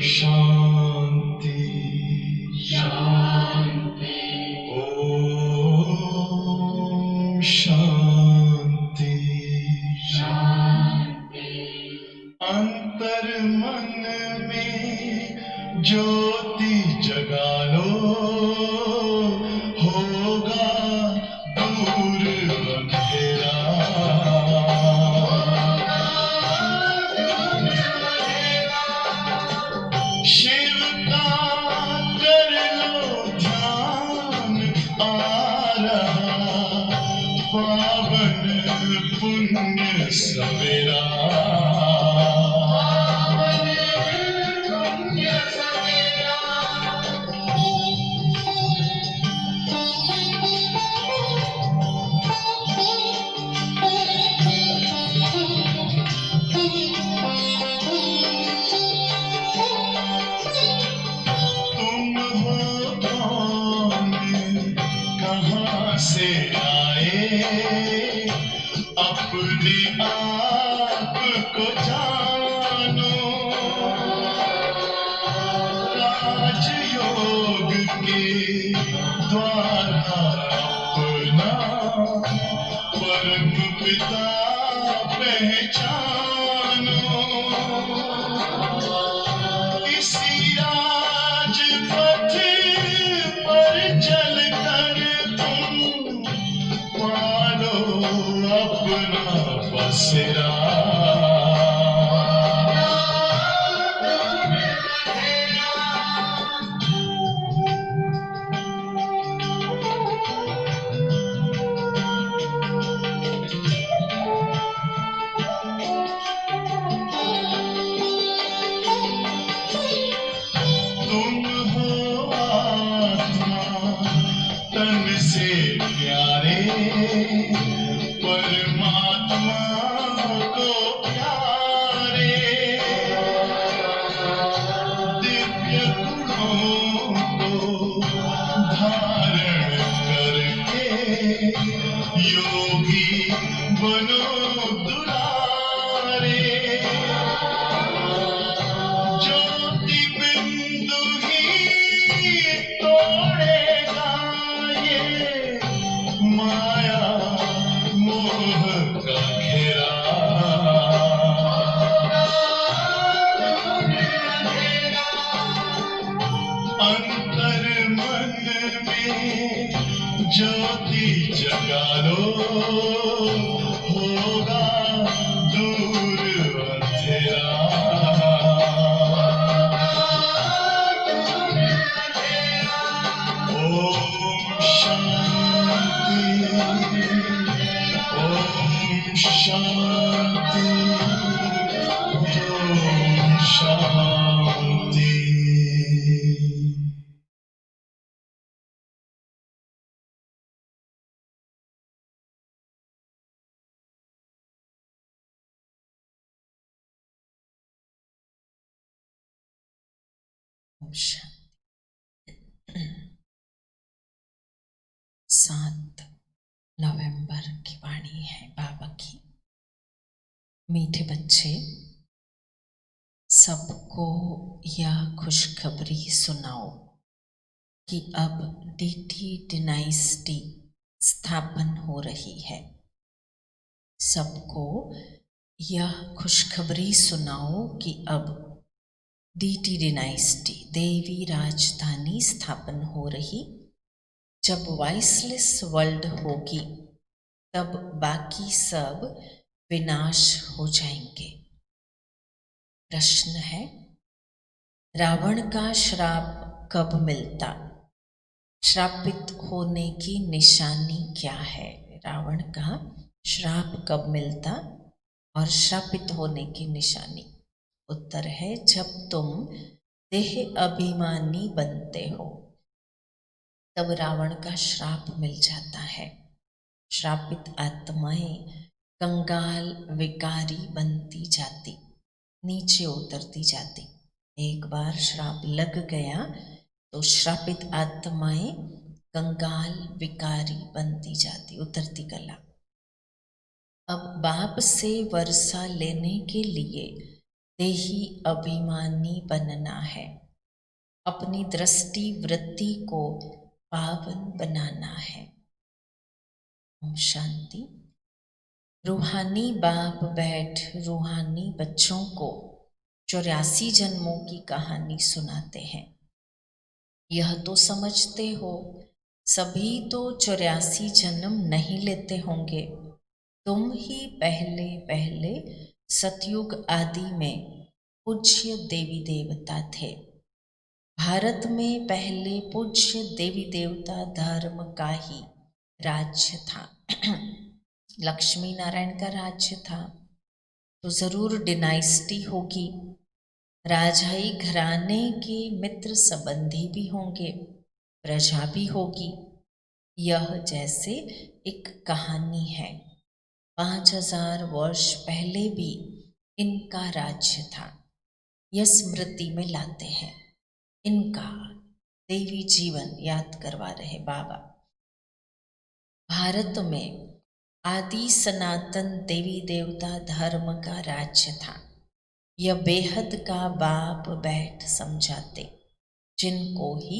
शांति शांति ओम शांति शांति। अंतर मन में ज्योति जगा लो, होगा दूर अंधेरा। शिव का कर लो ध्यान, आ रहा पावन पुण्य सवेरा। तुम हो कौन, कहाँ से आए, अपने आप को जानो। राजयोग के द्वारा अपना परम पिता पहचानो। इसी राजपथ पर चलकर तुम पालो अपना बसेरा। तुम हो आत्मा तन से प्यारे, परमात्मा को प्यारे। दिव्य गुणों को धारण करके योगी बनो दुलारे। ज्योति बिंदु ही तोड़ेगा ये माया मोह का घेरा। अंतर मन में ज्योति जगा लो, होगा दूर अंधेरा। ओम शांति ओम शांति ओम शांति। सात नवंबर की वाणी है बाबा की। मीठे बच्चे, सबको यह खुशखबरी सुनाओ कि अब डीटी डिनाइस्टी स्थापन हो रही है। सबको यह खुशखबरी सुनाओ कि अब डीटी डिनाइस्टी देवी राजधानी स्थापन हो रही। जब वॉइसलेस वर्ल्ड होगी तब बाकी सब विनाश हो जाएंगे। प्रश्न है, रावण का श्राप कब मिलता? श्रापित होने की निशानी क्या है? रावण का श्राप कब मिलता और श्रापित होने की निशानी? उत्तर है, जब तुम देह अभिमानी बनते हो तब रावण का श्राप मिल जाता है। श्रापित आत्माएं कंगाल विकारी बनती जाती, नीचे उतरती जाती। एक बार श्राप लग गया तो श्रापित आत्माएं कंगाल विकारी बनती जाती, उतरती कला। अब बाप से वर्षा लेने के लिए देही अभिमानी बनना है। अपनी दृष्टि वृत्ति को पावन बनाना है। ओम शांति। रूहानी बाप बैठ रूहानी बच्चों को 84 जन्मों की कहानी सुनाते हैं। यह तो समझते हो सभी तो 84 जन्म नहीं लेते होंगे। तुम ही पहले पहले सतयुग आदि में पूज्य देवी देवता थे। भारत में पहले पूज्य देवी देवता धर्म का ही राज्य था। लक्ष्मी नारायण का राज्य था तो जरूर डिनाइस्टी होगी। राजाई घराने के मित्र संबंधी भी होंगे, प्रजा भी होगी। यह जैसे एक कहानी है। 5000 वर्ष पहले भी इनका राज्य था। यह स्मृति में लाते हैं। इनका देवी जीवन याद करवा रहे बाबा। भारत में आदि सनातन देवी देवता धर्म का राज्य था। यह बेहद का बाप बैठ समझाते, जिनको ही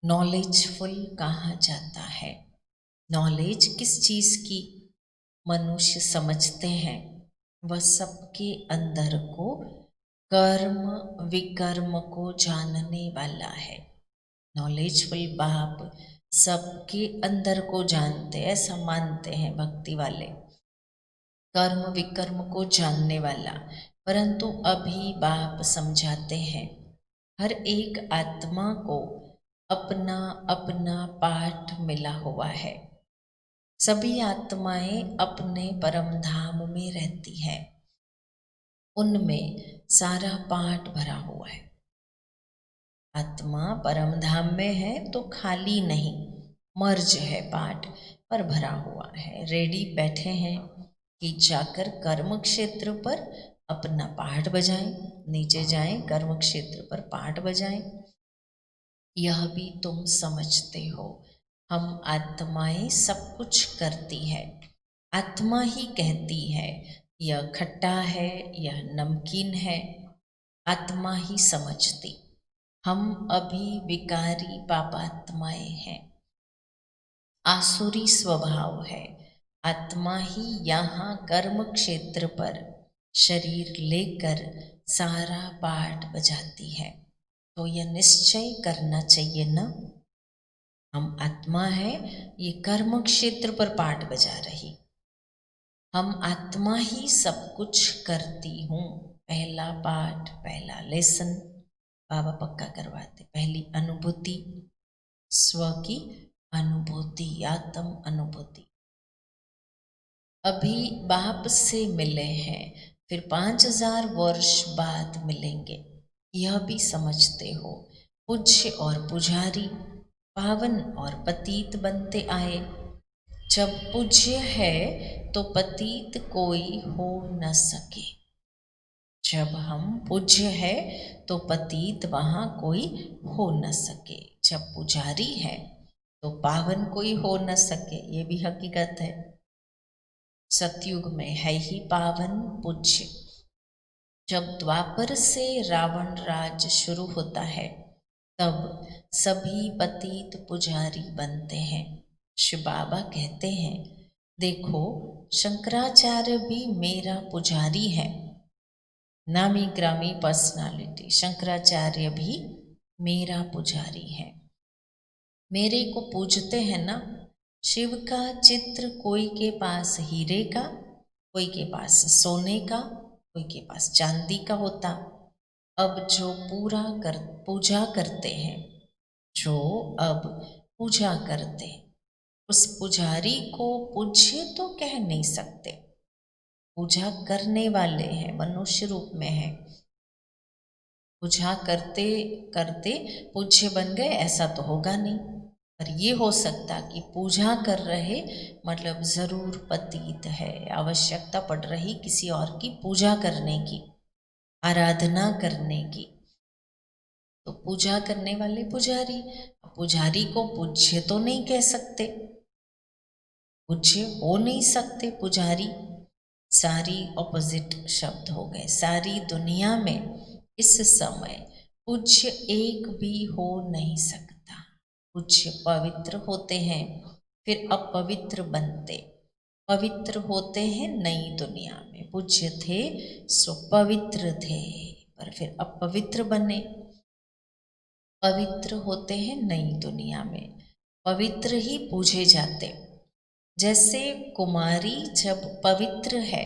नॉलेजफुल कहा जाता है। नॉलेज किस चीज़ की मनुष्य समझते हैं, वह सबके अंदर को कर्म विकर्म को जानने वाला है। नॉलेजफुल बाप सबके अंदर को जानते, ऐसा मानते हैं भक्ति वाले, कर्म विकर्म को जानने वाला। परंतु अभी बाप समझाते हैं, हर एक आत्मा को अपना अपना पाठ मिला हुआ है। सभी आत्माएं अपने परम धाम में रहती हैं, उनमें सारा पाठ भरा हुआ है। आत्मा परम धाम में है तो खाली नहीं, मर्ज है, पाठ पर भरा हुआ है। रेडी बैठे हैं कि जाकर कर्म क्षेत्र पर अपना पाठ बजाएं, नीचे जाएं कर्म क्षेत्र पर पाठ बजाएं। यह भी तुम समझते हो, हम आत्माएं सब कुछ करती है। आत्मा ही कहती है यह खट्टा है, यह नमकीन है। आत्मा ही समझती। हम अभी विकारी पापात्माएं हैं, आसुरी स्वभाव है। आत्मा ही यहाँ कर्म क्षेत्र पर शरीर लेकर सारा पाठ बजाती है। तो यह निश्चय करना चाहिए ना, हम आत्मा है, ये कर्म क्षेत्र पर पाठ बजा रही। हम आत्मा ही सब कुछ करती हूँ। पहला पाठ, पहला लेसन बाबा पक्का करवाते। पहली अनुभूति, स्व की अनुभूति, आत्म अनुभूति। अभी बाप से मिले हैं, फिर 5000 वर्ष बाद मिलेंगे, यह भी समझते हो। पूज्य और पुजारी पावन और पतित बनते आए। जब पूज्य है तो पतित कोई हो न सके। जब हम पूज्य है तो पतित वहाँ कोई हो न सके। जब पुजारी है तो पावन कोई हो न सके, ये भी हकीकत है। सतयुग में है ही पावन पूज्य। जब द्वापर से रावण राज शुरू होता है तब सभी पतित पुजारी बनते हैं। शिव बाबा कहते हैं, देखो शंकराचार्य भी मेरा पुजारी है। नामी ग्रामी पर्सनालिटी शंकराचार्य भी मेरा पुजारी है। मेरे को पूजते हैं ना। शिव का चित्र कोई के पास हीरे का, कोई के पास सोने का, कोई के पास चांदी का होता। अब जो पूजा करते हैं, जो अब पूजा करते, उस पुजारी को पूज्य तो कह नहीं सकते। पूजा करने वाले हैं, मनुष्य रूप में है। पूजा करते करते पूज्य बन गए ऐसा तो होगा नहीं, पर ये हो सकता कि पूजा कर रहे मतलब ज़रूर पतित है, आवश्यकता पड़ रही किसी और की पूजा करने की, आराधना करने की, तो पूजा करने वाले पुजारी। पुजारी को पूज्य तो नहीं कह सकते, पूज्य हो नहीं सकते पुजारी। सारी ऑपोजिट शब्द हो गए। सारी दुनिया में इस समय पूज्य एक भी हो नहीं सकता। पूज्य पवित्र होते हैं फिर अपवित्र बनते, पवित्र होते हैं नई दुनिया में। पूज्य थे सो पवित्र थे, पर फिर अपवित्र बने। पवित्र होते हैं नई दुनिया में, पवित्र ही पूजे जाते। जैसे कुमारी जब पवित्र है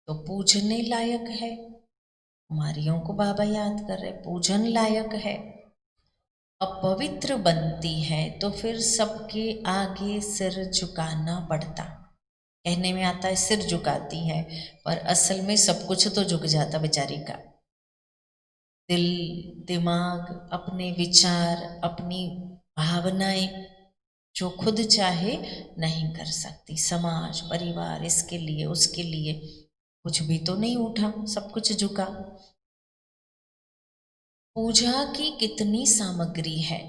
तो पूजने लायक है। कुमारियों को बाबा याद कर रहे, पूजन लायक है। अपवित्र बनती है तो फिर सबके आगे सिर झुकाना पड़ता। कहने में आता है सिर झुकाती है, पर असल में सब कुछ तो झुक जाता बेचारी का। दिल, दिमाग, अपने विचार, अपनी भावनाएं जो खुद चाहे नहीं कर सकती। समाज, परिवार, इसके लिए उसके लिए कुछ भी तो नहीं उठा, सब कुछ झुका। पूजा की कितनी सामग्री है।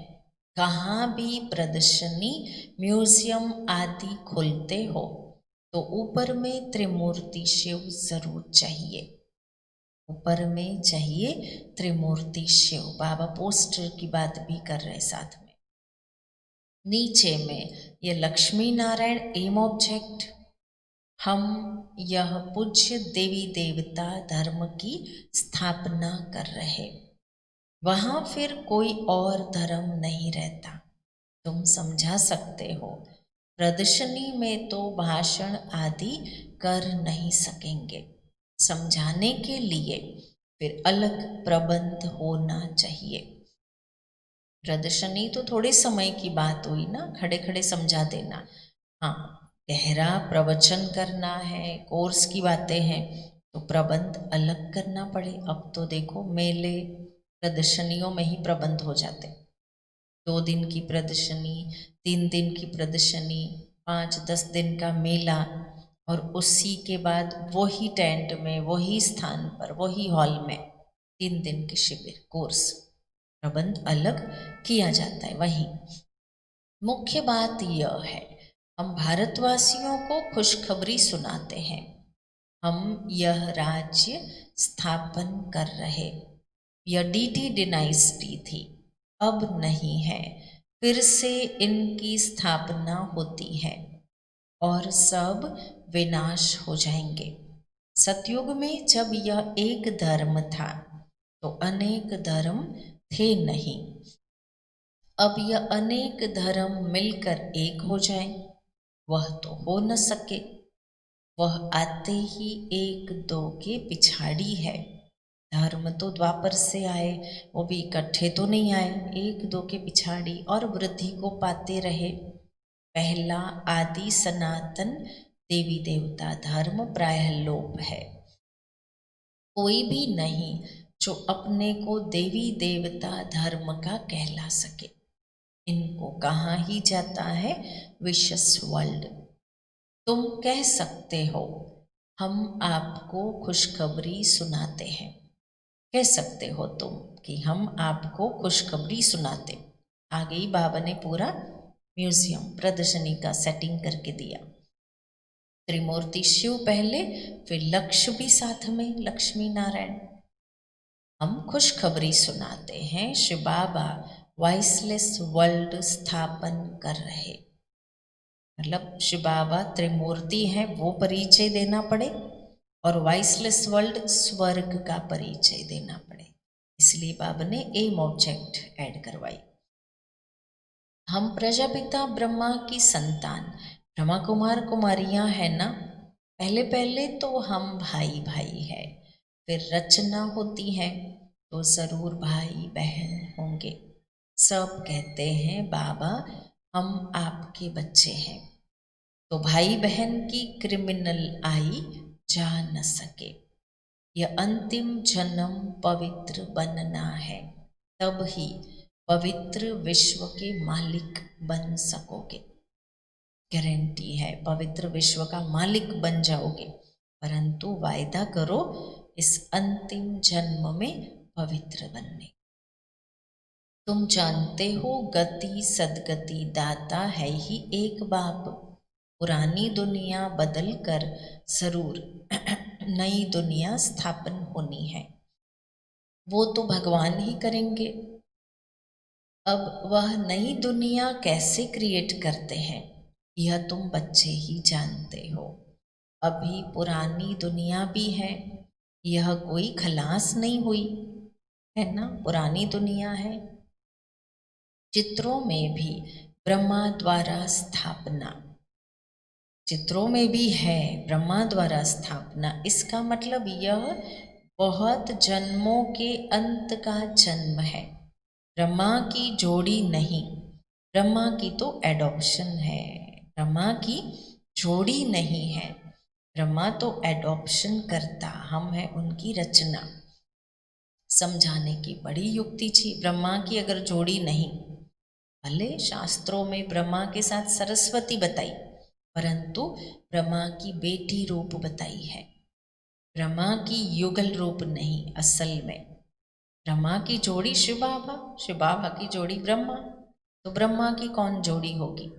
कहाँ भी प्रदर्शनी, म्यूजियम आदि खुलते हो तो ऊपर में त्रिमूर्ति शिव जरूर चाहिए। ऊपर में चाहिए त्रिमूर्ति शिव। बाबा पोस्टर की बात भी कर रहे साथ में। नीचे में ये लक्ष्मी नारायण एम ऑब्जेक्ट। हम यह पूज्य देवी देवता धर्म की स्थापना कर रहे, वहाँ फिर कोई और धर्म नहीं रहता। तुम समझा सकते हो। प्रदर्शनी में तो भाषण आदि कर नहीं सकेंगे। समझाने के लिए फिर अलग प्रबंध होना चाहिए। प्रदर्शनी तो थोड़े समय की बात हुई ना, खड़े खड़े समझा देना। हाँ, गहरा प्रवचन करना है, कोर्स की बातें हैं तो प्रबंध अलग करना पड़े। अब तो देखो मेले प्रदर्शनियों में ही प्रबंध हो जाते। 2 दिन की प्रदर्शनी, 3 दिन की प्रदर्शनी, 5-10 दिन का मेला, और उसी के बाद वही टेंट में, वही स्थान पर, वही हॉल में 3 दिन के शिविर कोर्स, प्रबंध अलग किया जाता है। वहीं मुख्य बात यह है, हम भारतवासियों को खुशखबरी सुनाते हैं। हम यह राज्य स्थापन कर रहे। यह डीटी डिनाइस्टी थी, अब नहीं है। फिर से इनकी स्थापना होती है और सब विनाश हो जाएंगे। सतयुग में जब यह एक धर्म था तो अनेक धर्म थे नहीं। अब यह अनेक धर्म मिलकर एक हो जाए, वह तो हो न सके। वह आते ही एक दो के पिछाड़ी है। धर्म तो द्वापर से आए, वो भी इकट्ठे तो नहीं आए, एक दो के पिछाड़ी और वृद्धि को पाते रहे। पहला आदि सनातन देवी देवता धर्म प्रायः लोप है। कोई भी नहीं जो अपने को देवी देवता धर्म का कहला सके। इनको कहाँ ही जाता है विशेष वर्ल्ड। तुम कह सकते हो हम आपको खुशखबरी सुनाते हैं। कह सकते हो तुम कि हम आपको खुशखबरी सुनाते। आगे ही बाबा ने पूरा म्यूजियम प्रदर्शनी का सेटिंग करके दिया। त्रिमूर्ति शिव पहले, फिर लक्ष्य भी साथ में, लक्ष्मी नारायण। हम खुशखबरी सुनाते हैं, शिव बाबा वॉइसलेस वर्ल्ड स्थापन कर रहे। मतलब शिव बाबा त्रिमूर्ति हैं, वो परिचय देना पड़े और वॉइसलेस वर्ल्ड स्वर्ग का परिचय देना पड़े, इसलिए बाबा ने एम ऑब्जेक्ट ऐड करवाई। हम प्रजापिता ब्रह्मा की संतान, ब्रह्मा कुमार कुमारियां हैं ना। पहले पहले तो हम भाई भाई है, फिर रचना होती है तो जरूर भाई बहन होंगे। सब कहते हैं बाबा हम आपके बच्चे हैं, तो भाई बहन की क्रिमिनल आई जा न सके। यह अंतिम जन्म पवित्र बनना है, तब ही पवित्र विश्व के मालिक बन सकोगे। गारंटी है पवित्र विश्व का मालिक बन जाओगे, परंतु वायदा करो इस अंतिम जन्म में पवित्र बनने। तुम जानते हो गति सदगति दाता है ही एक बाप। पुरानी दुनिया बदल कर जरूर नई दुनिया स्थापन होनी है, वो तो भगवान ही करेंगे। अब वह नई दुनिया कैसे क्रिएट करते हैं, यह तुम बच्चे ही जानते हो। अभी पुरानी दुनिया भी है, यह कोई खलास नहीं हुई है ना, पुरानी दुनिया है। चित्रों में भी ब्रह्मा द्वारा स्थापना, चित्रों में भी है ब्रह्मा द्वारा स्थापना। इसका मतलब यह बहुत जन्मों के अंत का जन्म है, ब्रह्मा की जोड़ी नहीं। ब्रह्मा की तो एडॉप्शन है, ब्रह्मा की जोड़ी नहीं है। ब्रह्मा तो एडॉप्शन करता, हम है उनकी रचना। समझाने की बड़ी युक्ति थी, ब्रह्मा की अगर जोड़ी नहीं, भले शास्त्रों में ब्रह्मा के साथ सरस्वती बताई, परंतु ब्रह्मा की बेटी रूप बताई है, ब्रह्मा की युगल रूप नहीं। असल में ब्रह्मा की जोड़ी शिव बाबा, शिव बाबा की जोड़ी ब्रह्मा, तो ब्रह्मा की कौन जोड़ी होगी।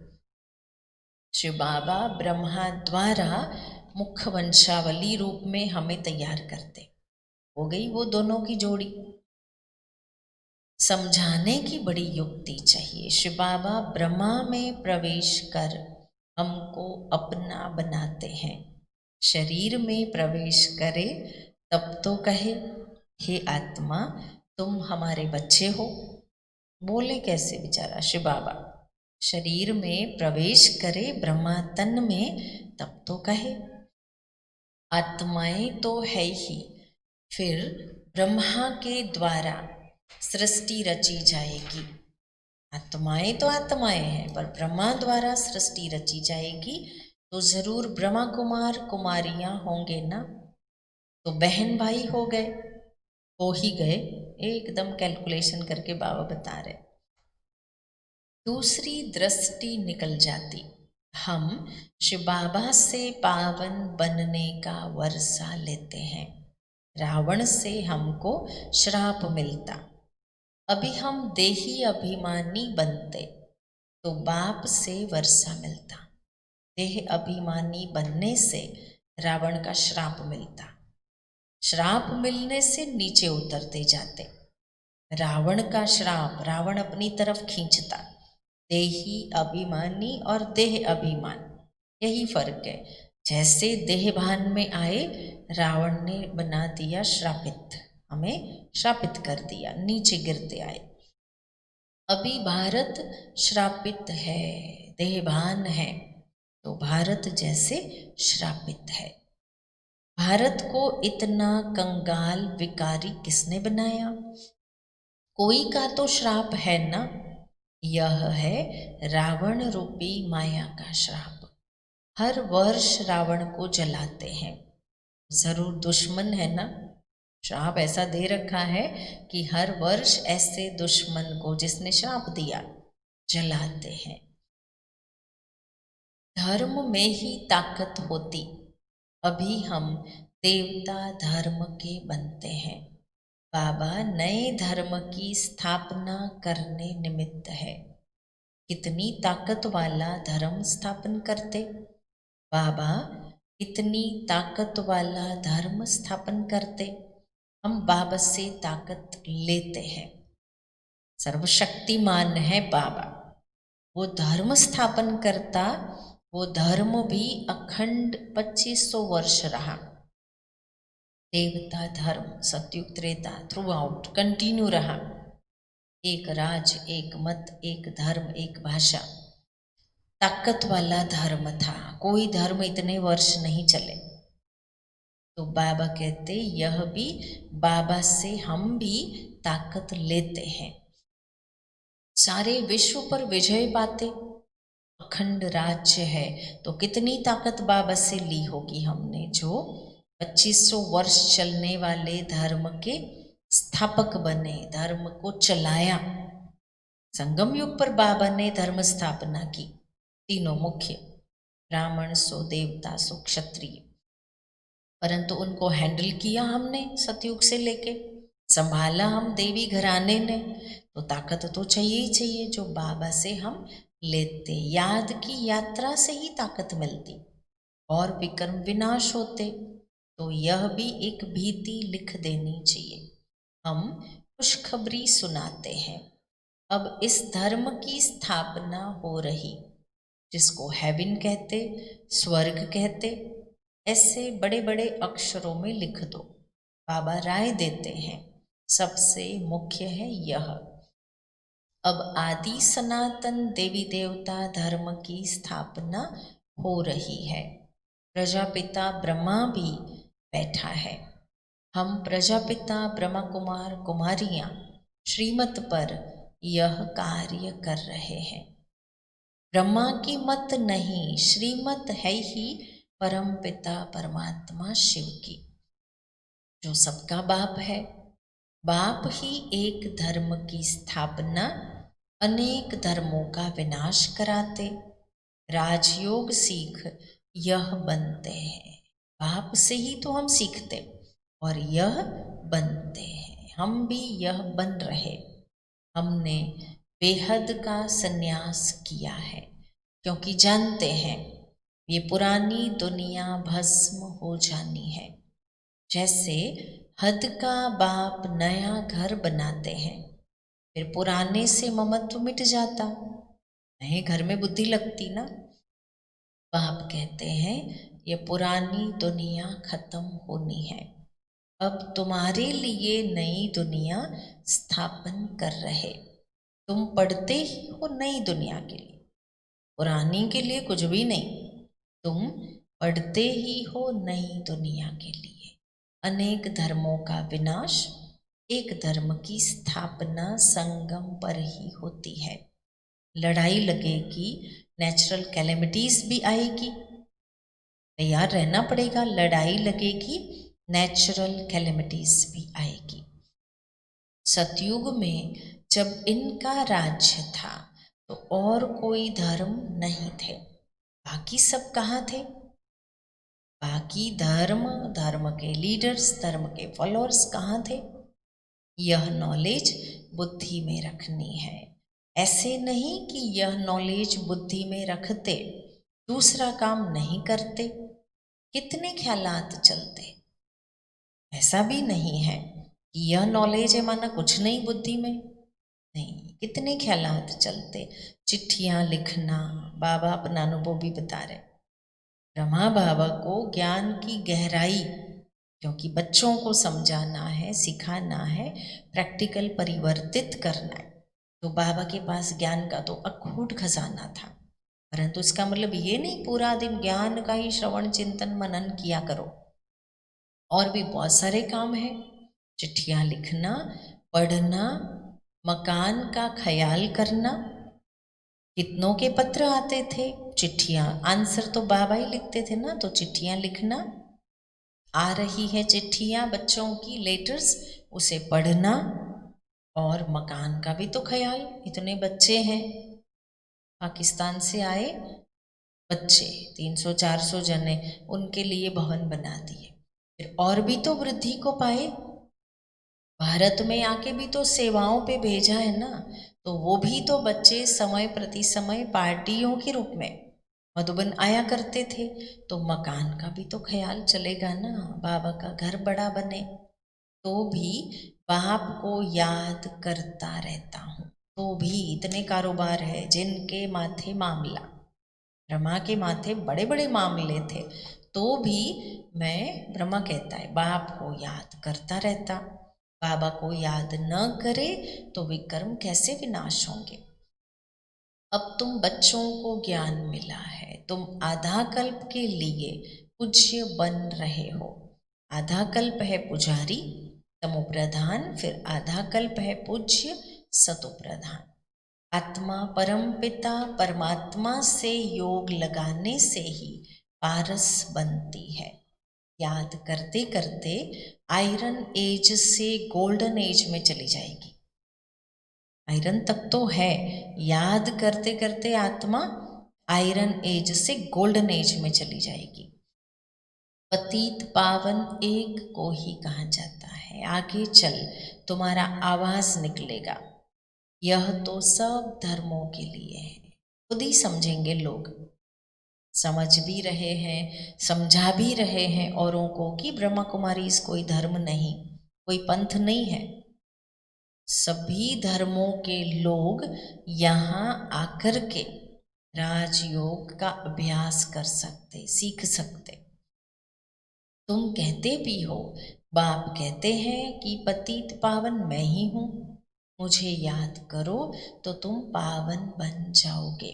शिव बाबा ब्रह्मा द्वारा मुख्य वंशावली रूप में हमें तैयार करते, हो गई वो दोनों की जोड़ी। समझाने की बड़ी युक्ति चाहिए। शिव बाबा ब्रह्मा में प्रवेश कर हमको अपना बनाते हैं, शरीर में प्रवेश करे तब तो कहे हे आत्मा तुम हमारे बच्चे हो। बोले कैसे बेचारा शिव बाबा, शरीर में प्रवेश करे ब्रह्मा तन में तब तो कहे। आत्माएं तो है ही, फिर ब्रह्मा के द्वारा सृष्टि रची जाएगी। आत्माएं तो आत्माएं हैं, पर ब्रह्मा द्वारा सृष्टि रची जाएगी, तो जरूर ब्रह्मा कुमार कुमारियां होंगे ना, तो बहन भाई हो ही गए, एकदम कैलकुलेशन करके बाबा बता रहे। दूसरी दृष्टि निकल जाती, हम शिव बाबा से पावन बनने का वर्षा लेते हैं, रावण से हमको श्राप मिलता। अभी हम देही अभिमानी बनते तो बाप से वर्षा मिलता, देह अभिमानी बनने से रावण का श्राप मिलता, श्राप मिलने से नीचे उतरते जाते। रावण का श्राप रावण अपनी तरफ खींचता, देही अभिमानी और देह अभिमान, यही फर्क है। जैसे देहभान में आए, रावण ने बना दिया श्रापित, हमें श्रापित कर दिया, नीचे गिरते आए। अभी भारत श्रापित है, देहभान है, तो भारत जैसे श्रापित है। भारत को इतना कंगाल विकारी किसने बनाया, कोई का तो श्राप है ना। यह है रावण रूपी माया का श्राप। हर वर्ष रावण को जलाते हैं, जरूर दुश्मन है ना। श्राप ऐसा दे रखा है कि हर वर्ष ऐसे दुश्मन को जिसने श्राप दिया जलाते हैं। धर्म में ही ताकत होती, अभी हम देवता धर्म के बनते हैं। बाबा नए धर्म की स्थापना करने निमित्त है। कितनी ताकत वाला धर्म स्थापन करते बाबा, इतनी ताकत वाला धर्म स्थापन करते। हम बाबा से ताकत लेते हैं। सर्वशक्तिमान है बाबा, वो धर्म स्थापन करता, वो धर्म भी अखंड 2500 वर्ष रहा। देवता धर्म सतयुग त्रेता थ्रू आउट कंटिन्यू रहा। एक राज, एक मत, एक धर्म, एक भाषा, ताकत वाला धर्म था। कोई धर्म इतने वर्ष नहीं चले। तो बाबा कहते यह भी बाबा से हम भी ताकत लेते हैं। सारे विश्व पर विजय पाते, अखंड राज्य है, तो कितनी ताकत बाबा से ली होगी हमने, जो 2500 वर्ष चलने वाले धर्म के स्थापक बने, धर्म को चलाया। संगम युग पर बाबा ने धर्म स्थापना की, तीनों मुख्य, ब्राह्मण सो, देवता सो, क्षत्रिय, परंतु उनको हैंडल किया हमने सतयुग से लेके, संभाला हम देवी घराने ने, तो ताकत तो चाहिए ही चाहिए, जो बाबा से हम लेते। याद की यात्रा से ही ताकत मिलती और विकर्म विनाश होते। तो यह भी एक भीति लिख देनी चाहिए। हम खुशखबरी सुनाते हैं, अब इस धर्म की स्थापना हो रही, जिसको हेवन कहते, स्वर्ग कहते, ऐसे बड़े बड़े अक्षरों में लिख दो। बाबा राय देते हैं, सबसे मुख्य है यह, अब आदि सनातन देवी देवता धर्म की स्थापना हो रही है। प्रजापिता ब्रह्मा भी बैठा है। हम प्रजापिता ब्रह्मा कुमार कुमारियां श्रीमत पर यह कार्य कर रहे हैं। ब्रह्मा की मत नहीं, श्रीमत है ही परम पिता परमात्मा शिव की, जो सबका बाप है। बाप ही एक धर्म की स्थापना, अनेक धर्मों का विनाश कराते, राजयोग सीख यह बनते हैं। बाप से ही तो हम सीखते और यह बनते हैं। हम भी यह बन रहे। हमने बेहद का संन्यास किया है, क्योंकि जानते हैं ये पुरानी दुनिया भस्म हो जानी है। जैसे हद का बाप नया घर बनाते हैं, फिर पुराने से ममत्व मिट जाता, नए घर में बुद्धि लगती ना। बाप कहते हैं ये पुरानी दुनिया खत्म होनी है, अब तुम्हारे लिए नई दुनिया स्थापन कर रहे। तुम पढ़ते ही हो नई दुनिया के लिए, पुरानी के लिए कुछ भी नहीं। तुम पढ़ते ही हो नई दुनिया के लिए। अनेक धर्मों का विनाश, एक धर्म की स्थापना संगम पर ही होती है। लड़ाई लगेगी, नेचुरल कैलेमिटीज भी आएगी, तैयार रहना पड़ेगा। लड़ाई लगेगी, नेचुरल कैलेमिटीज भी आएगी। सतयुग में जब इनका राज्य था तो और कोई धर्म नहीं थे। बाकी सब कहाँ थे? बाकी धर्म, धर्म के लीडर्स, धर्म के फॉलोअर्स कहाँ थे? यह नॉलेज बुद्धि में रखनी है। ऐसे नहीं कि यह नॉलेज बुद्धि में रखते, दूसरा काम नहीं करते, कितने ख्यालात चलते। ऐसा भी नहीं है कि यह नॉलेज है माना कुछ नहीं बुद्धि में, नहीं, कितने ख्यालात चलते। चिट्ठियाँ लिखना, बाबा अपना अनुभव भी बता रहे। ब्रह्मा बाबा को ज्ञान की गहराई, क्योंकि बच्चों को समझाना है, सिखाना है, प्रैक्टिकल परिवर्तित करना है, तो बाबा के पास ज्ञान का तो अखूट खजाना था। परंतु इसका मतलब ये नहीं पूरा दिन ज्ञान का ही श्रवण चिंतन मनन किया करो, और भी बहुत सारे काम हैं। चिट्ठियाँ लिखना, पढ़ना, मकान का ख्याल करना। कितनों के पत्र आते थे, चिट्ठियाँ, आंसर तो बाबा ही लिखते थे ना, तो चिट्ठियाँ लिखना। आ रही है चिट्ठियाँ बच्चों की, लेटर्स, उसे पढ़ना, और मकान का भी तो ख्याल। इतने बच्चे हैं, पाकिस्तान से आए बच्चे 300-400 जने, उनके लिए भवन बना दिए। फिर और भी तो वृद्धि को पाए, भारत में आके भी तो सेवाओं पे भेजा है ना, तो वो भी तो बच्चे समय प्रति समय पार्टियों के रूप में मधुबन आया करते थे, तो मकान का भी तो ख्याल चलेगा ना, बाबा का घर बड़ा बने। तो भी बाप को याद करता रहता हूँ। तो भी इतने कारोबार है जिनके माथे मामला, ब्रह्मा के माथे बड़े बड़े मामले थे, तो भी मैं, ब्रह्मा कहता है, बाप को याद करता रहता। बाबा को याद न करे तो विकर्म कैसे विनाश होंगे। अब तुम बच्चों को ज्ञान मिला है, तुम आधा कल्प के लिए पूज्य बन रहे हो। आधा कल्प है पुजारी तमो प्रधान, फिर आधा कल्प है पूज्य सतो प्रधान। आत्मा परम पिता परमात्मा से योग लगाने से ही पारस बनती है। याद करते करते आयरन एज से गोल्डन एज में चली जाएगी। आयरन तक तो है, याद करते करते आत्मा आयरन एज से गोल्डन एज में चली जाएगी। पतित पावन एक को ही कहा जाता है। आगे चल तुम्हारा आवाज निकलेगा। यह तो सब धर्मों के लिए है। खुद ही समझेंगे लोग, समझ भी रहे हैं, समझा भी रहे हैं औरों को कि ब्रह्मा कुमारी इस कोई धर्म नहीं, कोई पंथ नहीं है। सभी धर्मों के लोग यहाँ आकर के राजयोग का अभ्यास कर सकते, सीख सकते। तुम कहते भी हो, बाप कहते हैं कि पतित पावन मैं ही हूँ, मुझे याद करो तो तुम पावन बन जाओगे।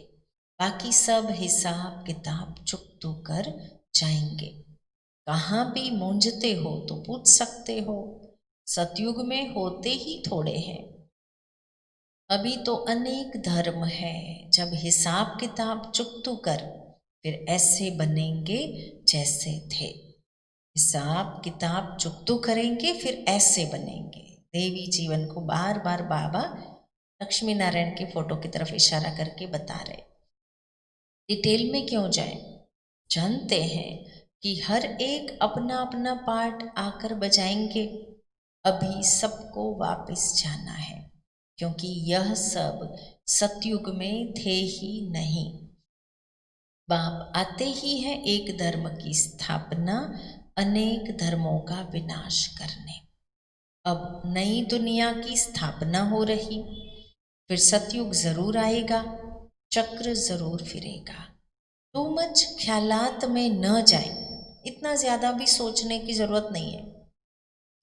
बाकी सब हिसाब किताब चुकतो कर जाएंगे। कहाँ भी मूंझते हो तो पूछ सकते हो। सतयुग में होते ही थोड़े हैं, अभी तो अनेक धर्म है। जब हिसाब किताब चुकतो कर फिर ऐसे बनेंगे जैसे थे। हिसाब किताब चुकतो करेंगे फिर ऐसे बनेंगे। देवी जीवन को बार बार बाबा लक्ष्मी नारायण की फोटो की तरफ इशारा करके बता रहे। डिटेल में क्यों जाए, जानते हैं कि हर एक अपना अपना पार्ट आकर बजाएंगे। अभी सबको वापस जाना है, क्योंकि यह सब सतयुग में थे ही नहीं। बाप आते ही है एक धर्म की स्थापना, अनेक धर्मों का विनाश करने। अब नई दुनिया की स्थापना हो रही, फिर सतयुग जरूर आएगा, चक्र जरूर फिरेगा। टू मच ख्यालात में न जाए, इतना ज़्यादा भी सोचने की ज़रूरत नहीं है।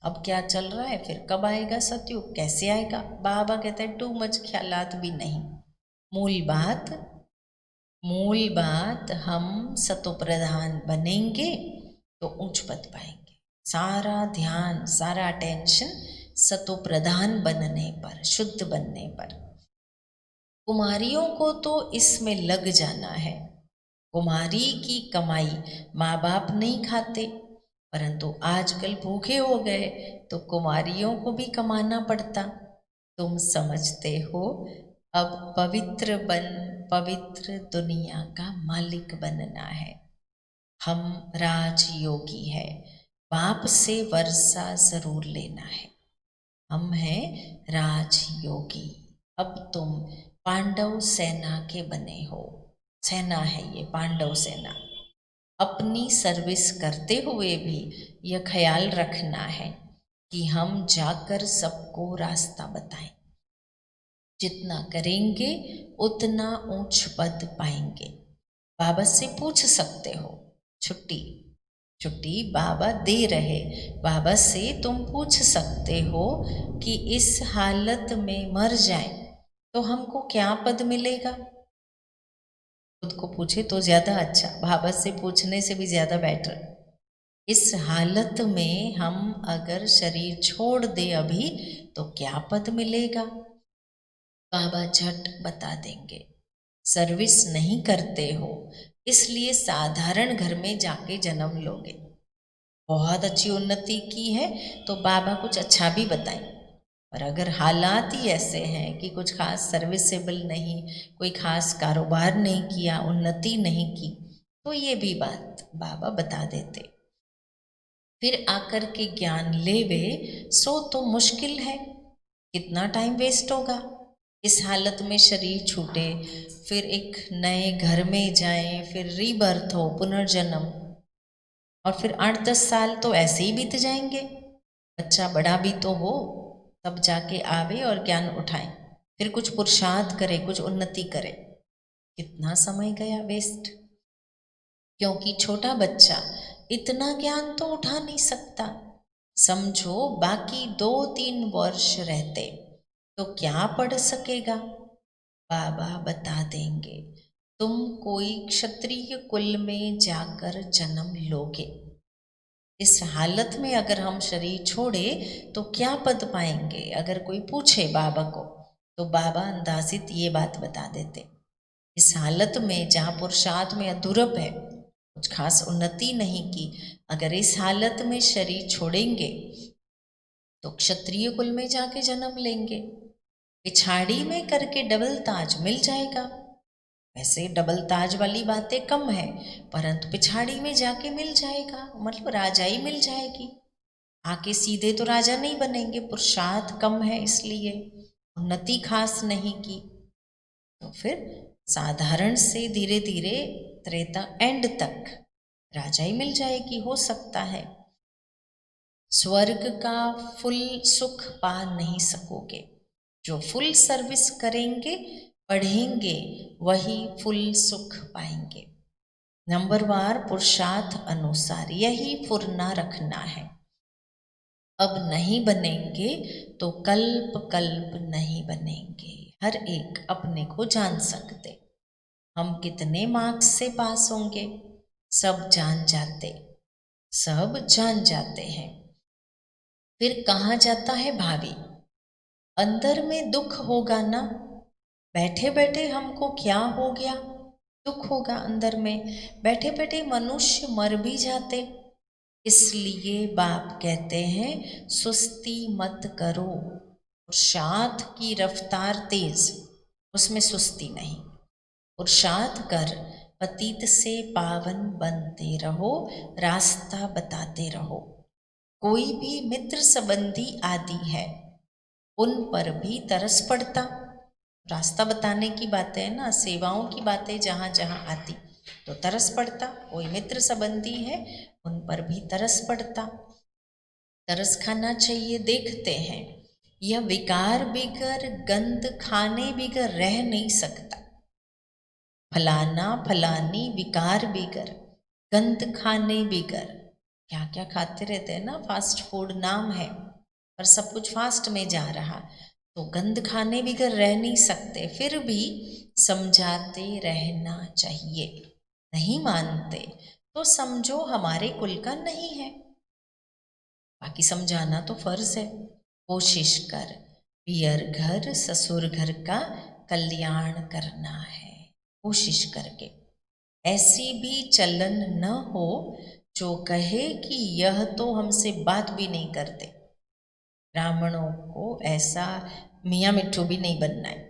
अब क्या चल रहा है, फिर कब आएगा सतयुग, कैसे आएगा। बाबा कहते हैं टू मच ख्यालात भी नहीं। मूल बात हम सतो प्रधान बनेंगे तो ऊंच पद पाएंगे। सारा ध्यान, सारा अटेंशन सतो प्रधान बनने पर, शुद्ध बनने पर। कुमारियों को तो इसमें लग जाना है। कुमारी की कमाई माँ बाप नहीं खाते, परंतु आजकल भूखे हो गए तो कुमारियों को भी कमाना पड़ता। तुम समझते हो, अब पवित्र बन पवित्र दुनिया का मालिक बनना है। हम राजयोगी है, बाप से वर्षा जरूर लेना है। हम हैं राजयोगी। अब तुम पांडव सेना के बने हो। सेना है ये पांडव सेना। अपनी सर्विस करते हुए भी यह ख्याल रखना है कि हम जाकर सबको रास्ता बताएं। जितना करेंगे उतना ऊंच पद पाएंगे। बाबा से पूछ सकते हो, छुट्टी छुट्टी बाबा दे रहे। बाबा से तुम पूछ सकते हो कि इस हालत में मर जाए तो हमको क्या पद मिलेगा। खुद को पूछे तो ज़्यादा अच्छा, बाबा से पूछने से भी ज़्यादा बेटर। इस हालत में हम अगर शरीर छोड़ दे अभी तो क्या पद मिलेगा। बाबा झट बता देंगे। सर्विस नहीं करते हो इसलिए साधारण घर में जाके जन्म लोगे। बहुत अच्छी उन्नति की है तो बाबा कुछ अच्छा भी बताएं। और अगर हालात ही ऐसे हैं कि कुछ खास सर्विसेबल नहीं, कोई खास कारोबार नहीं किया, उन्नति नहीं की, तो ये भी बात बाबा बता देते। फिर आकर के ज्ञान लेवे सो तो मुश्किल है, कितना टाइम वेस्ट होगा। इस हालत में शरीर छूटे, फिर एक नए घर में जाएं, फिर रीबर्थ हो, पुनर्जन्म, और फिर 8-10 साल तो ऐसे ही बीत जाएंगे। बच्चा बड़ा भी तो हो, तब जाके आवे और ज्ञान उठाए, फिर कुछ पुरुषार्थ करे, कुछ उन्नति करे। कितना समय गया वेस्ट, क्योंकि छोटा बच्चा इतना ज्ञान तो उठा नहीं सकता। समझो बाकी 2-3 वर्ष रहते तो क्या पढ़ सकेगा। बाबा बता देंगे, तुम कोई क्षत्रिय कुल में जाकर जन्म लोगे। इस हालत में अगर हम शरीर छोड़े तो क्या पद पाएंगे। अगर कोई पूछे बाबा को तो बाबा अंदाजित ये बात बता देते, इस हालत में जहाँ पुरुषार्थ में अधूरप है, कुछ खास उन्नति नहीं की, अगर इस हालत में शरीर छोड़ेंगे तो क्षत्रिय कुल में जाके जन्म लेंगे, पिछाड़ी में करके डबल ताज मिल जाएगा। वैसे डबल ताज वाली बातें कम है, परंतु पिछाड़ी में जाके मिल जाएगा, मतलब राजाई मिल जाएगी। आके सीधे तो राजा नहीं बनेंगे, पुरुषार्थ कम है इसलिए, उन्नति खास नहीं की, तो फिर साधारण से धीरे धीरे त्रेता एंड तक राजाई मिल जाएगी, हो सकता है। स्वर्ग का फुल सुख पा नहीं सकोगे। जो फुल सर्विस करेंगे, पढ़ेंगे, वही फुल सुख पाएंगे। नंबरवार पुरुषार्थ अनुसार यही फुरना रखना है। अब नहीं बनेंगे तो कल्प कल्प नहीं बनेंगे। हर एक अपने को जान सकते, हम कितने मार्क्स से पास होंगे सब जान जाते, सब जान जाते हैं। फिर कहाँ जाता है भावी, अंदर में दुख होगा ना, बैठे बैठे हमको क्या हो गया, दुख होगा अंदर में। बैठे बैठे मनुष्य मर भी जाते, इसलिए बाप कहते हैं सुस्ती मत करो। पुरुषार्थ की रफ्तार तेज, उसमें सुस्ती नहीं। पुरुषार्थ कर पतित से पावन बनते रहो, रास्ता बताते रहो। कोई भी मित्र संबंधी आदि है, उन पर भी तरस पड़ता। रास्ता बताने की बातें है ना, सेवाओं की बातें जहाँ जहाँ आती तो तरस पड़ता। कोई मित्र संबंधी है, उन पर भी तरस पड़ता। तरस खाना चाहिए। देखते हैं यह विकार बिगर गंध खाने बिगर रह नहीं सकता। फलाना फलानी विकार बिगर गंध खाने बिगर, क्या क्या खाते रहते हैं ना, फास्ट फूड नाम है पर सब कुछ फास्ट में जा रहा, तो गंध खाने बिगर रह नहीं सकते। फिर भी समझाते रहना चाहिए। नहीं मानते तो समझो हमारे कुल का नहीं है, बाकी समझाना तो फर्ज है। कोशिश कर पियर घर ससुर घर का कल्याण करना है, कोशिश करके। ऐसी भी चलन न हो जो कहे कि यह तो हमसे बात भी नहीं करते। ब्राह्मणों को ऐसा मियाँ मिट्ठू भी नहीं बनना है।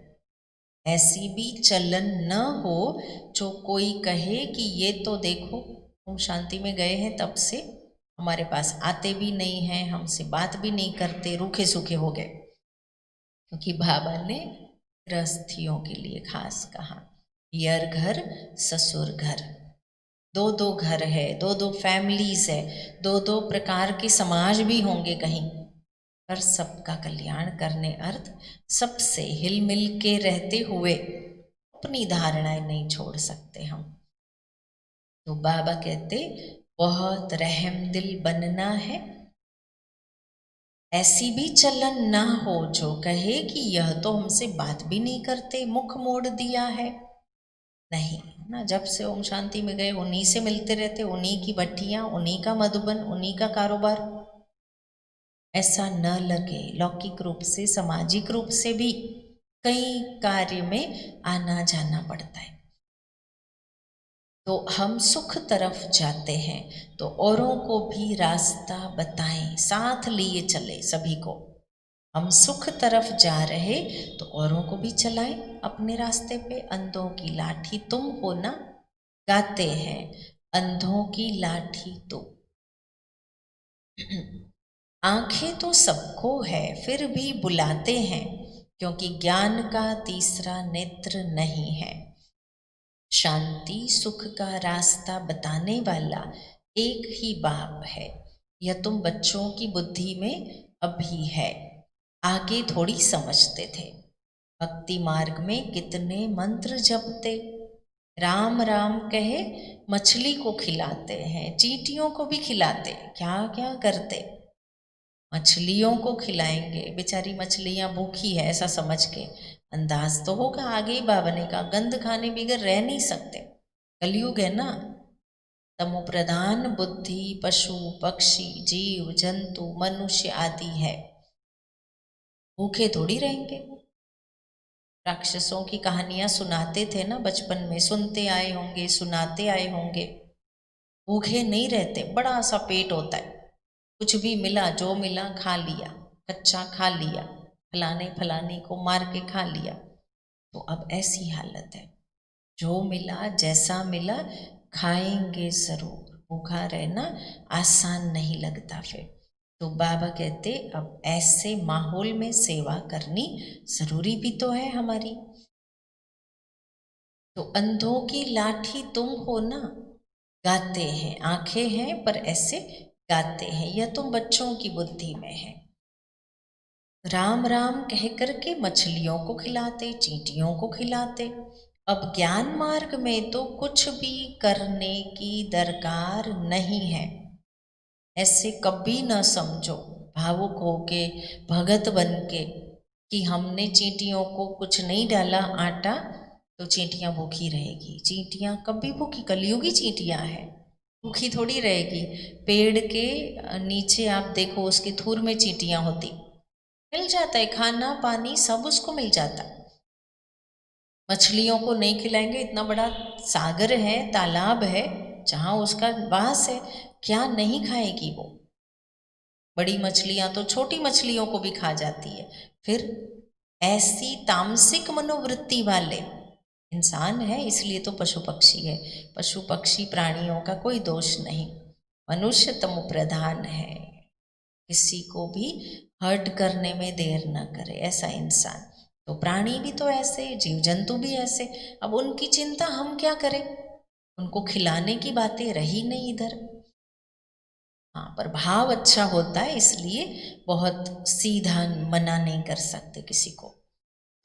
ऐसी भी चलन न हो जो कोई कहे कि ये तो देखो हम शांति में गए हैं तब से हमारे पास आते भी नहीं हैं, हमसे बात भी नहीं करते, रूखे सूखे हो गए। क्योंकि बाबा ने गृहस्थियों के लिए खास कहा, पियर घर ससुर घर, दो दो घर है, दो दो फैमिलीज है, दो दो प्रकार के समाज भी होंगे कहीं, पर सबका कल्याण करने अर्थ सबसे हिल मिल के रहते हुए अपनी धारणाएं नहीं छोड़ सकते हम। तो बाबा कहते बहुत रहम दिल बनना है। ऐसी भी चलन ना हो जो कहे कि यह तो हमसे बात भी नहीं करते, मुख मोड़ दिया है। नहीं ना, जब से ओम शांति में गए उन्हीं से मिलते रहते, उन्हीं की भट्टियां, उन्हीं का मधुबन, उन्हीं का कारोबार। ऐसा न लगे, लौकिक रूप से सामाजिक रूप से भी कई कार्य में आना जाना पड़ता है। तो हम सुख तरफ जाते हैं तो औरों को भी रास्ता बताएं, साथ लिए चले सभी को। हम सुख तरफ जा रहे तो औरों को भी चलाएं अपने रास्ते पे। अंधों की लाठी तुम हो ना, गाते हैं अंधों की लाठी तो। आंखें तो सबको है फिर भी बुलाते हैं, क्योंकि ज्ञान का तीसरा नेत्र नहीं है। शांति सुख का रास्ता बताने वाला एक ही बाप है। यह तुम बच्चों की बुद्धि में अभी है, आगे थोड़ी समझते थे। भक्ति मार्ग में कितने मंत्र जपते, राम राम कहे मछली को खिलाते हैं, चींटियों को भी खिलाते, क्या क्या करते। मछलियों को खिलाएंगे, बेचारी मछलियां भूखी है ऐसा समझ के, अंदाज तो होगा आगे ही बाबा ने कहा गंध खाने बगैर रह नहीं सकते। कलयुग है ना, तमो प्रधान बुद्धि पशु पक्षी जीव जंतु मनुष्य आदि है, भूखे थोड़ी रहेंगे। राक्षसों की कहानियां सुनाते थे ना बचपन में, सुनते आए होंगे सुनाते आए होंगे। भूखे नहीं रहते, बड़ा सा पेट होता है, कुछ भी मिला जो मिला खा लिया, कच्चा खा लिया, फलाने फलाने को मार के खा लिया। तो अब ऐसी हालत है, जो मिला जैसा मिला खाएंगे जरूर, भूखा रहना आसान नहीं लगता फिर। तो बाबा कहते अब ऐसे माहौल में सेवा करनी जरूरी भी तो है हमारी। तो अंधों की लाठी तुम हो ना, गाते हैं, आंखें हैं पर ऐसे गाते हैं, यह तुम बच्चों की बुद्धि में है। राम राम कह करके मछलियों को खिलाते, चींटियों को खिलाते। अब ज्ञान मार्ग में तो कुछ भी करने की दरकार नहीं है। ऐसे कभी न समझो भावुक होके, भगत बन के, कि हमने चींटियों को कुछ नहीं डाला आटा तो चींटियां भूखी रहेगी। चींटियां कभी भूखी, कलयुगी चींटियां हैं, भूखी थोड़ी रहेगी। पेड़ के नीचे आप देखो उसके थूर में चींटियां होती, मिल जाता है खाना पानी सब उसको मिल जाता। मछलियों को नहीं खिलाएंगे, इतना बड़ा सागर है तालाब है जहाँ उसका वास है, क्या नहीं खाएगी वो। बड़ी मछलियां तो छोटी मछलियों को भी खा जाती है। फिर ऐसी तामसिक मनोवृत्ति वाले इंसान है, इसलिए तो पशु पक्षी है। पशु पक्षी प्राणियों का कोई दोष नहीं, मनुष्य तमो प्रधान है, किसी को भी हर्ट करने में देर न करे ऐसा इंसान। तो प्राणी भी तो ऐसे, जीव जंतु भी ऐसे। अब उनकी चिंता हम क्या करें, उनको खिलाने की बातें रही नहीं इधर। हाँ पर भाव अच्छा होता है, इसलिए बहुत सीधा मना नहीं कर सकते किसी को।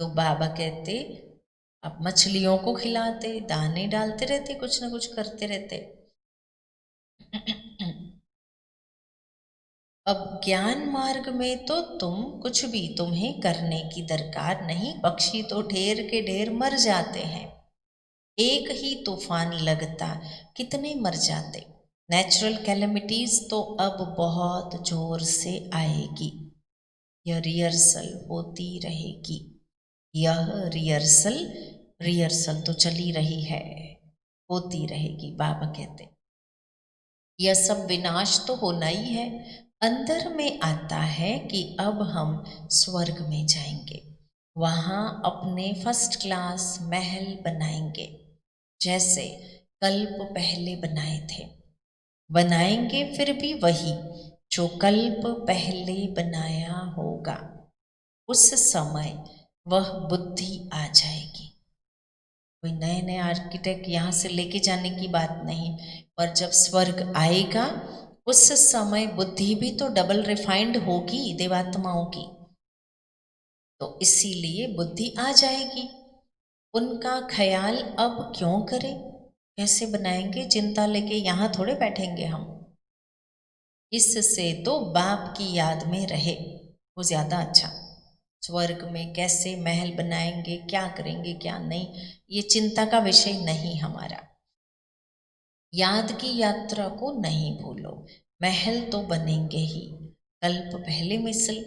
तो बाबा कहते अब मछलियों को खिलाते, दाने डालते रहते, कुछ ना कुछ करते रहते। अब ज्ञान मार्ग में तो तुम कुछ भी तुम्हें करने की दरकार नहीं, पक्षी तो ढेर के ढेर मर जाते हैं, एक ही तूफान लगता कितने मर जाते। नेचुरल कैलेमिटीज तो अब बहुत जोर से आएगी, यह रिहर्सल होती रहेगी। यह रिहर्सल रिहर्सल तो चली रही है, होती रहेगी। बाबा कहते यह सब विनाश तो होना ही है। अंदर में आता है कि अब हम स्वर्ग में जाएंगे, वहाँ अपने फर्स्ट क्लास महल बनाएंगे, जैसे कल्प पहले बनाए थे। बनाएंगे फिर भी वही जो कल्प पहले बनाया होगा। उस समय वह बुद्धि आ जाएगी। कोई नए नए आर्किटेक्ट यहाँ से लेके जाने की बात नहीं, पर जब स्वर्ग आएगा उस समय बुद्धि भी तो डबल रिफाइंड होगी देवात्माओं की, तो इसीलिए बुद्धि आ जाएगी। उनका ख्याल अब क्यों करें, कैसे बनाएंगे, चिंता लेके यहाँ थोड़े बैठेंगे हम। इससे तो बाप की याद में रहे वो ज़्यादा अच्छा। स्वर्ग में कैसे महल बनाएंगे, क्या करेंगे क्या नहीं, ये चिंता का विषय नहीं हमारा। याद की यात्रा को नहीं भूलो, महल तो बनेंगे ही कल्प पहले मिसल,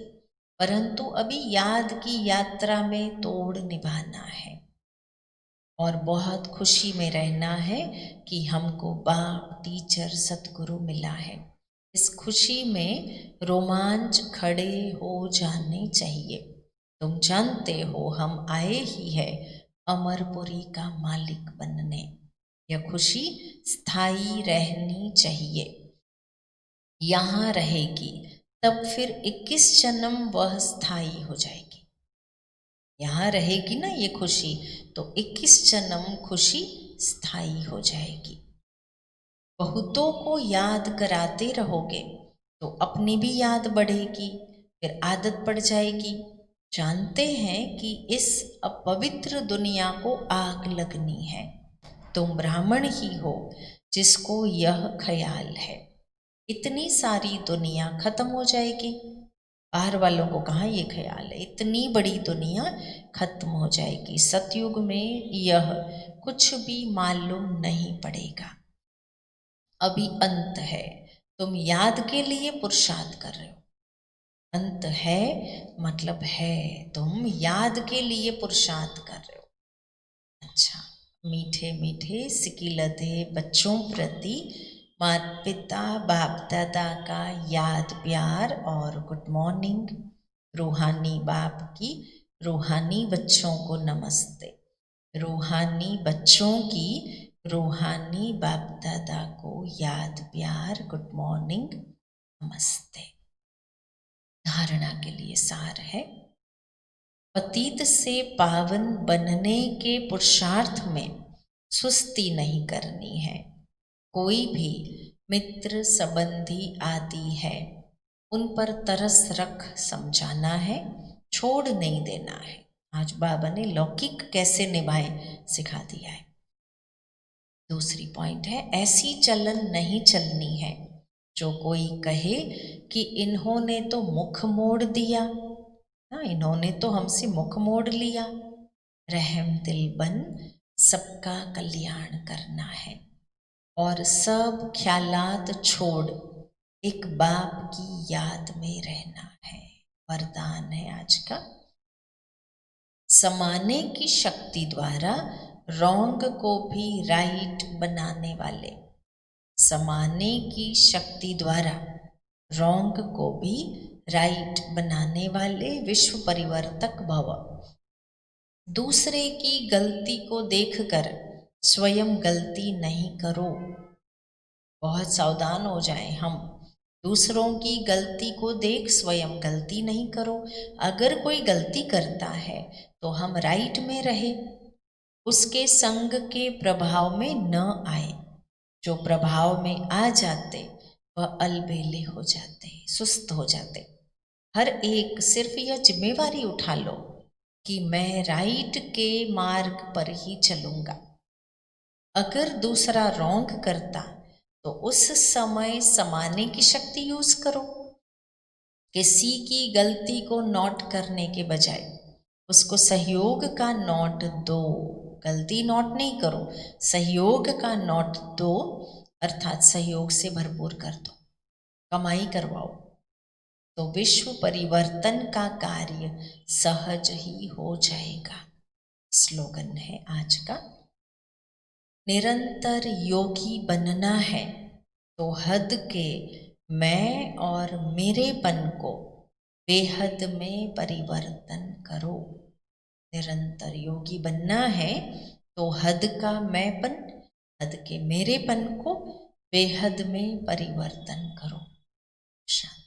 परंतु अभी याद की यात्रा में तोड़ निभाना है और बहुत खुशी में रहना है कि हमको बाप टीचर सतगुरु मिला है। इस खुशी में रोमांच खड़े हो जाने चाहिए। तुम जानते हो हम आए ही है अमरपुरी का मालिक बनने, यह खुशी स्थायी रहनी चाहिए। यहाँ रहेगी तब फिर 21 जन्म वह स्थायी हो जाएगी। यहाँ रहेगी ना ये खुशी तो 21 जन्म खुशी स्थायी हो जाएगी। बहुतों को याद कराते रहोगे तो अपनी भी याद बढ़ेगी, फिर आदत पड़ जाएगी। जानते हैं कि इस अपवित्र दुनिया को आग लगनी है। तुम ब्राह्मण ही हो जिसको यह ख्याल है। इतनी सारी दुनिया खत्म हो जाएगी। बाहर वालों को कहाँ ये ख्याल है, इतनी बड़ी दुनिया खत्म हो जाएगी। सतयुग में यह कुछ भी मालूम नहीं पड़ेगा। अभी अंत है, तुम याद के लिए पुरुषार्थ कर रहे हो। अंत है मतलब है, तुम याद के लिए पुरुषार्थ कर रहे हो। अच्छा, मीठे मीठे सिकिलधे बच्चों प्रति माता पिता बाप दादा का याद प्यार और गुड मॉर्निंग। रूहानी बाप की रूहानी बच्चों को नमस्ते। रूहानी बच्चों की रूहानी बाप दादा को याद प्यार गुड मॉर्निंग नमस्ते। धारणा के लिए सार है, पतित से पावन बनने के पुरुषार्थ में सुस्ती नहीं करनी है। कोई भी मित्र संबंधी आदि है, उन पर तरस रख समझाना है, छोड़ नहीं देना है। आज बाबा ने लौकिक कैसे निभाए सिखा दिया है। दूसरी पॉइंट है, ऐसी चलन नहीं चलनी है जो कोई कहे कि इन्होंने तो मुख मोड़ दिया, हाँ इन्होंने तो हमसे मुख मोड़ लिया। रहम दिल बन सबका कल्याण करना है और सब ख्यालात छोड़ एक बाप की याद में रहना है। वरदान है आज का, समाने की शक्ति द्वारा रॉन्ग को भी राइट बनाने वाले। समाने की शक्ति द्वारा रॉन्ग को भी राइट बनाने वाले विश्व परिवर्तक भव। दूसरे की गलती को देखकर स्वयं गलती नहीं करो। बहुत सावधान हो जाएं हम। दूसरों की गलती को देख स्वयं गलती नहीं करो। अगर कोई गलती करता है तो हम राइट में रहे, उसके संग के प्रभाव में न आए। जो प्रभाव में आ जाते वह अलबेले हो जाते, सुस्त हो जाते। हर एक सिर्फ यह जिम्मेवारी उठा लो कि मैं राइट के मार्ग पर ही चलूंगा। अगर दूसरा रॉन्ग करता तो उस समय समाने की शक्ति यूज करो। किसी की गलती को नोट करने के बजाय उसको सहयोग का नोट दो। गलती नोट नहीं करो, सहयोग का नोट दो, अर्थात सहयोग से भरपूर कर दो, कमाई करवाओ, तो विश्व परिवर्तन का कार्य सहज ही हो जाएगा। स्लोगन है आज का, निरंतर योगी बनना है तो हद के मैं और मेरेपन को बेहद में परिवर्तन करो। निरंतर योगी बनना है तो हद का मैंपन, हद के मेरेपन को बेहद में परिवर्तन करो। शांति।